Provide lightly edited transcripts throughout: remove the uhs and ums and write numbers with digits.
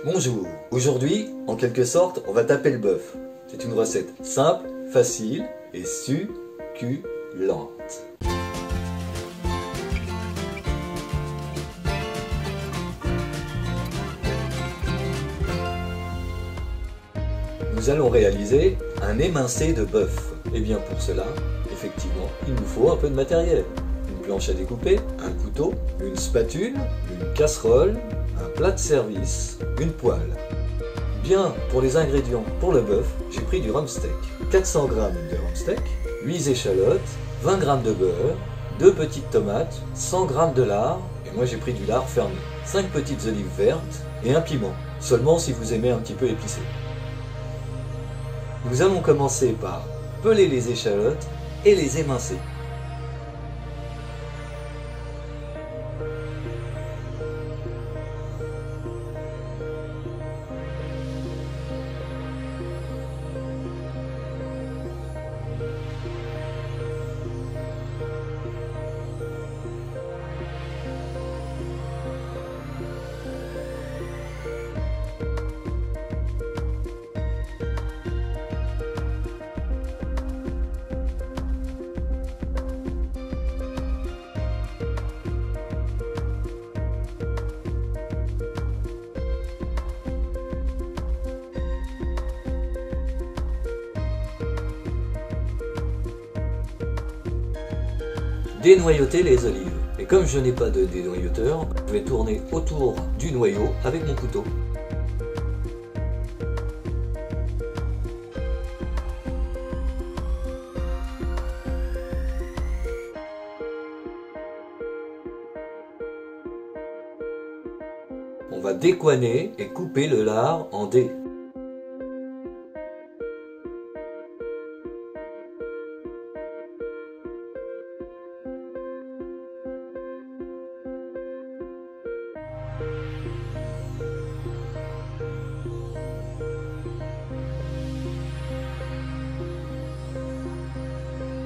Bonjour, aujourd'hui, en quelque sorte, on va taper le bœuf. C'est une recette simple, facile et succulente. Nous allons réaliser un émincé de bœuf. Et bien pour cela, effectivement, il nous faut un peu de matériel. Une planche à découper, un couteau, une spatule, une casserole, un plat de service, une poêle. Bien, pour les ingrédients pour le bœuf, j'ai pris du rumsteak. 400 g de rumsteak, 8 échalotes, 20 g de beurre, 2 petites tomates, 100 g de lard, et moi j'ai pris du lard fermé, 5 petites olives vertes et un piment, seulement si vous aimez un petit peu épicé. Nous allons commencer par peler les échalotes et les émincer. Dénoyauter les olives. Et comme je n'ai pas de dénoyauteur, je vais tourner autour du noyau avec mon couteau. On va décoiner et couper le lard en dés.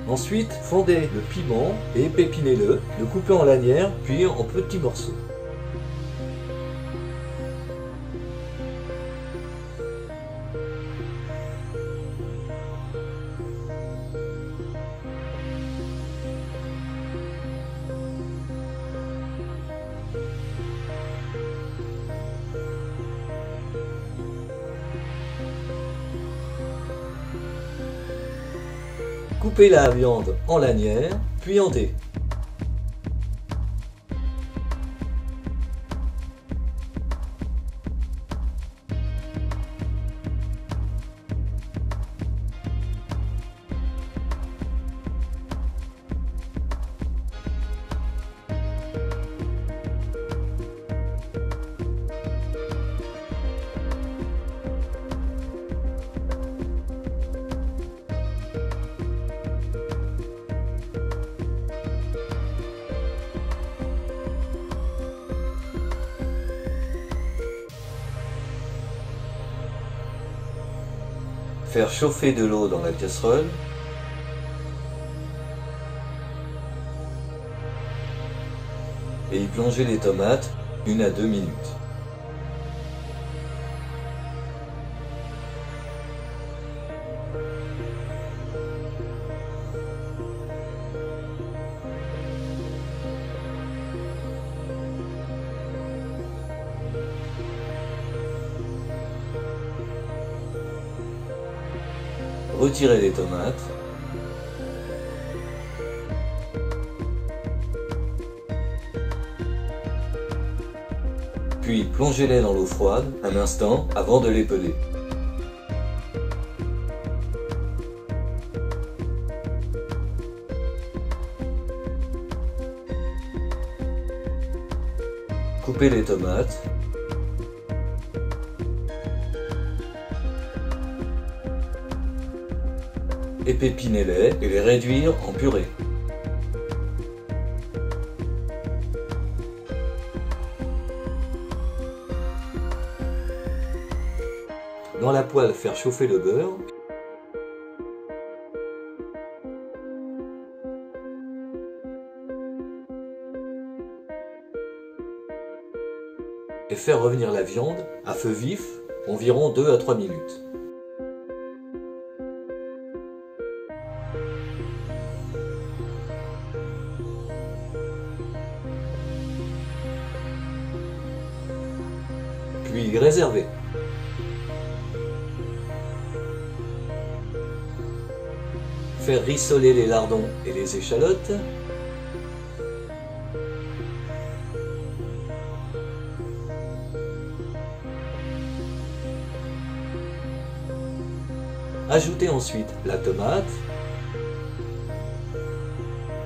Ensuite, fondez le piment et pépinez-le, le coupez en lanières, puis en petits morceaux. Coupez la viande en lanières, puis en dés. Faire chauffer de l'eau dans la casserole. Et y plonger les tomates 1 à 2 minutes. Retirez les tomates. Puis plongez-les dans l'eau froide un instant avant de les peler. Coupez les tomates. Épépinez-les et les réduire en purée. Dans la poêle, faire chauffer le beurre. et faire revenir la viande à feu vif environ 2 à 3 minutes. Puis réserver. Faire rissoler les lardons et les échalotes. Ajoutez ensuite la tomate,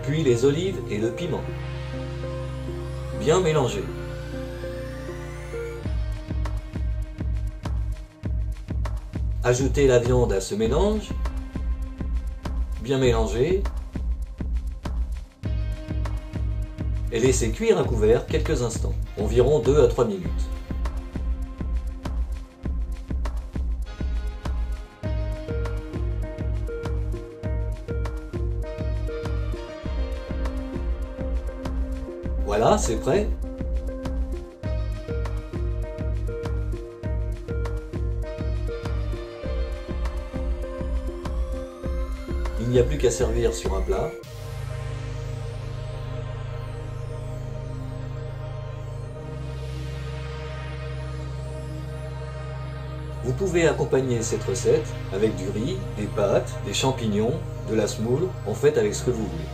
puis les olives et le piment. Bien mélanger. Ajoutez la viande à ce mélange, bien mélanger, et laissez cuire à couvert quelques instants, environ 2 à 3 minutes. Voilà, c'est prêt. Il n'y a plus qu'à servir sur un plat. Vous pouvez accompagner cette recette avec du riz, des pâtes, des champignons, de la semoule, en fait avec ce que vous voulez.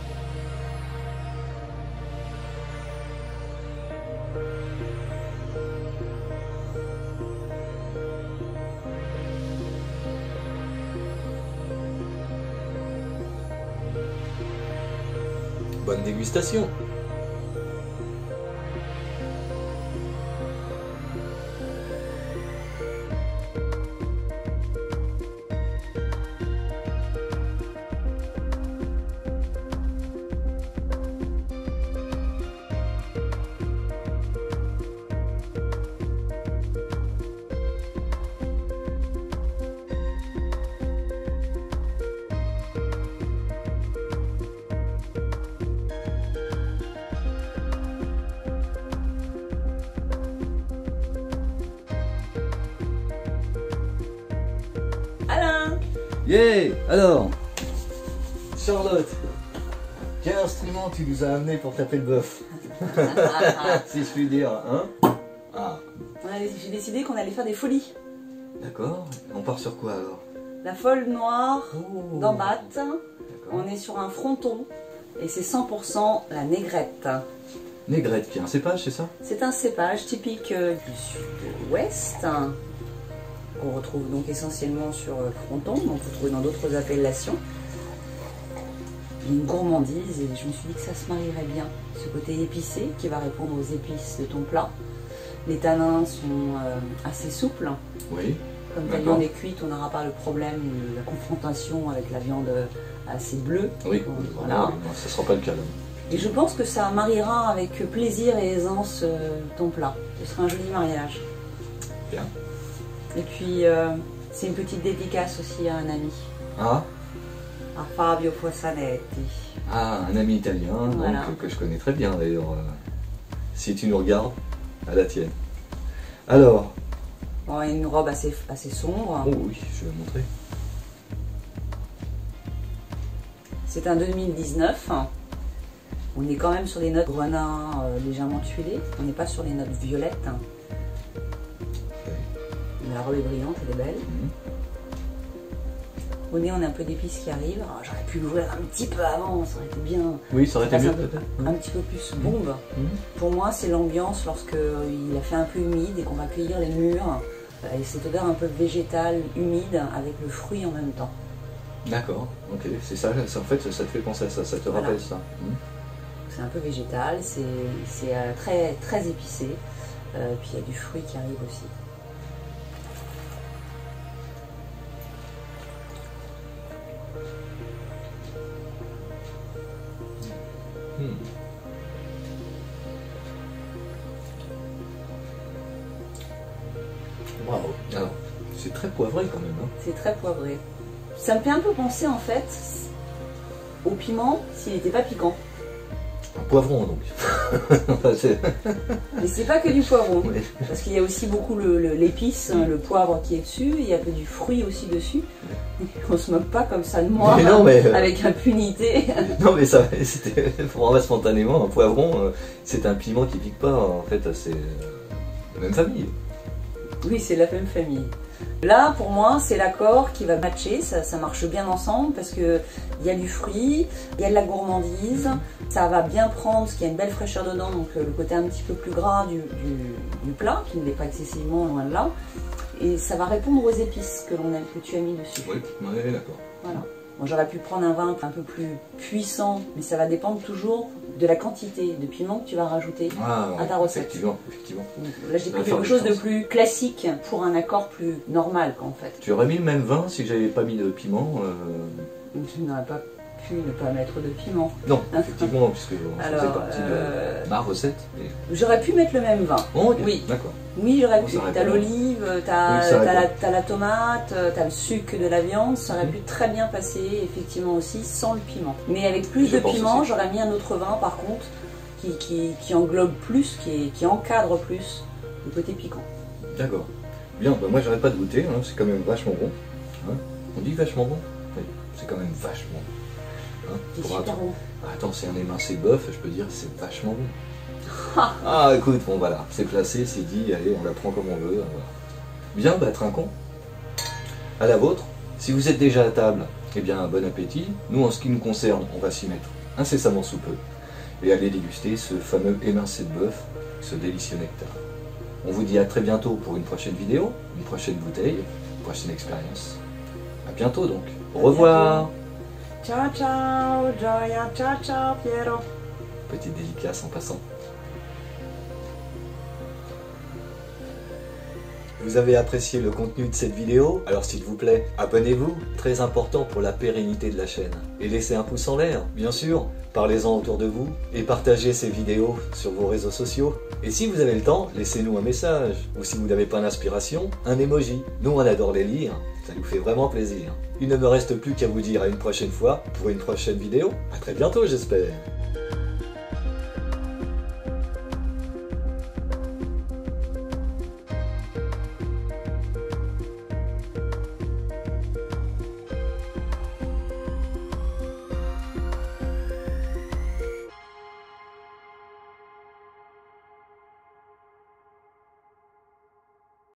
Bonne dégustation! Alain! Yeah! Alors, Charlotte, quel instrument tu nous as amené pour taper le bœuf? Si je puis dire, hein? Ah, J'ai décidé qu'on allait faire des folies. d'accord. On part sur quoi alors? La folle noire Oh. d'Ambat. D'accord. On est sur un fronton et c'est 100% la négrette. Négrette, qui est un cépage, c'est ça? C'est un cépage typique du sud-ouest qu'on retrouve donc essentiellement sur fronton, donc vous trouvez dans d'autres appellations. Il y a une gourmandise et je me suis dit que ça se marierait bien, ce côté épicé qui va répondre aux épices de ton plat. Les tanins sont assez souples. Oui. Comme ta viande est cuite, on n'aura pas le problème de la confrontation avec la viande assez bleue. Oui, Voilà. non, ça ne sera pas le cas là. Et je pense que ça mariera avec plaisir et aisance ton plat. Ce sera un joli mariage. Bien. Et puis, c'est une petite dédicace aussi à un ami, Ah, à Fabio Fossanetti. ah, un ami italien, Voilà. donc, que je connais très bien d'ailleurs. Si tu nous regardes, à la tienne. Alors, Bon, il a une robe assez sombre. oh oui, je vais montrer. C'est un 2019. On est quand même sur des notes grenat légèrement tuilées. On n'est pas sur les notes violettes. Mais la robe est brillante, elle est belle. Mhm. Au nez, on a un peu d'épices qui arrivent. Alors, j'aurais pu l'ouvrir un petit peu avant, ça aurait été bien. Oui, ça aurait été passe mieux un peu- peut-être. Un petit peu plus bombe. Mhm. Pour moi, c'est l'ambiance lorsque il a fait un peu humide et qu'on va cueillir les mûres. Et cette odeur un peu végétale, humide, avec le fruit en même temps. D'accord, ok, c'est ça, en fait ça te fait penser à ça, ça te Voilà. rappelle ça. Mhm. C'est un peu végétal, c'est très, très épicé. Puis il y a du fruit qui arrive aussi. Hmm. Bravo. Alors, c'est très poivré quand même. Hein. C'est très poivré. Ça me fait un peu penser en fait au piment s'il n'était pas piquant. Un poivron donc. Mais c'est pas que du poivron, Oui. parce qu'il y a aussi beaucoup l'épice, hein, le poivre qui est dessus, il y a un peu du fruit aussi dessus. On se moque pas comme ça de moi, Mais non, mais, avec impunité. Non mais ça, c'était vraiment spontanément, un poivron, c'est un piment qui pique pas, en fait, c'est la même famille. Oui, c'est la même famille. Là, pour moi, c'est l'accord qui va matcher, ça marche bien ensemble parce que il y a du fruit, il y a de la gourmandise, ça va bien prendre, parce qu'il y a une belle fraîcheur dedans, donc le côté un petit peu plus gras du plat, qui ne l'est pas excessivement loin de là, et ça va répondre aux épices que l'on aime, que tu as mis dessus. Oui, d'accord. Voilà. Bon, j'aurais pu prendre un vin un peu plus puissant, mais ça va dépendre toujours de la quantité de piment que tu vas rajouter à ta recette. Effectivement. Donc, là, j'ai pris quelque chose de plus classique pour un accord plus normal, en fait. Tu aurais mis le même vin si j'avais pas mis de piment Tu n'aurais pas pu ne pas mettre de piment. Non, effectivement, puisque ça faisait partie de ma recette. J'aurais pu mettre le même vin. Oh, okay. Oui. D'accord. Oui, j'aurais pu. Bon, T'as l'olive, t'as la tomate, t'as le sucre de la viande. Ça aurait pu très bien passer, effectivement, aussi sans le piment. Mais avec plus de piment, j'aurais mis un autre vin, par contre, qui englobe plus, qui encadre plus le côté piquant. D'accord. Bien, bah moi j'arrête pas de goûter, hein, c'est quand même vachement bon. Hein, on dit vachement bon? Oui, c'est quand même vachement bon. Hein, c'est super bon. Attends, c'est un émincé bœuf, je peux dire c'est vachement bon. Ah écoute, bon voilà, c'est placé, c'est dit, allez, on la prend comme on veut. Voilà. Bien, bah trinquons. À la vôtre. Si vous êtes déjà à table, eh bien bon appétit. Nous, en ce qui nous concerne, on va s'y mettre incessamment sous peu. Et aller déguster ce fameux émincé de bœuf, ce délicieux nectar. On vous dit à très bientôt pour une prochaine vidéo, une prochaine bouteille, une prochaine expérience. À bientôt donc. Au revoir. Ciao ciao Gioia, ciao ciao Piero. Petite dédicace en passant. Vous avez apprécié le contenu de cette vidéo? Alors s'il vous plaît, abonnez-vous, très important pour la pérennité de la chaîne. Et laissez un pouce en l'air, bien sûr, parlez-en autour de vous et partagez ces vidéos sur vos réseaux sociaux. Et si vous avez le temps, laissez-nous un message. Ou si vous n'avez pas d'inspiration, un emoji. Nous on adore les lire, ça nous fait vraiment plaisir. Il ne me reste plus qu'à vous dire à une prochaine fois pour une prochaine vidéo. À très bientôt j'espère.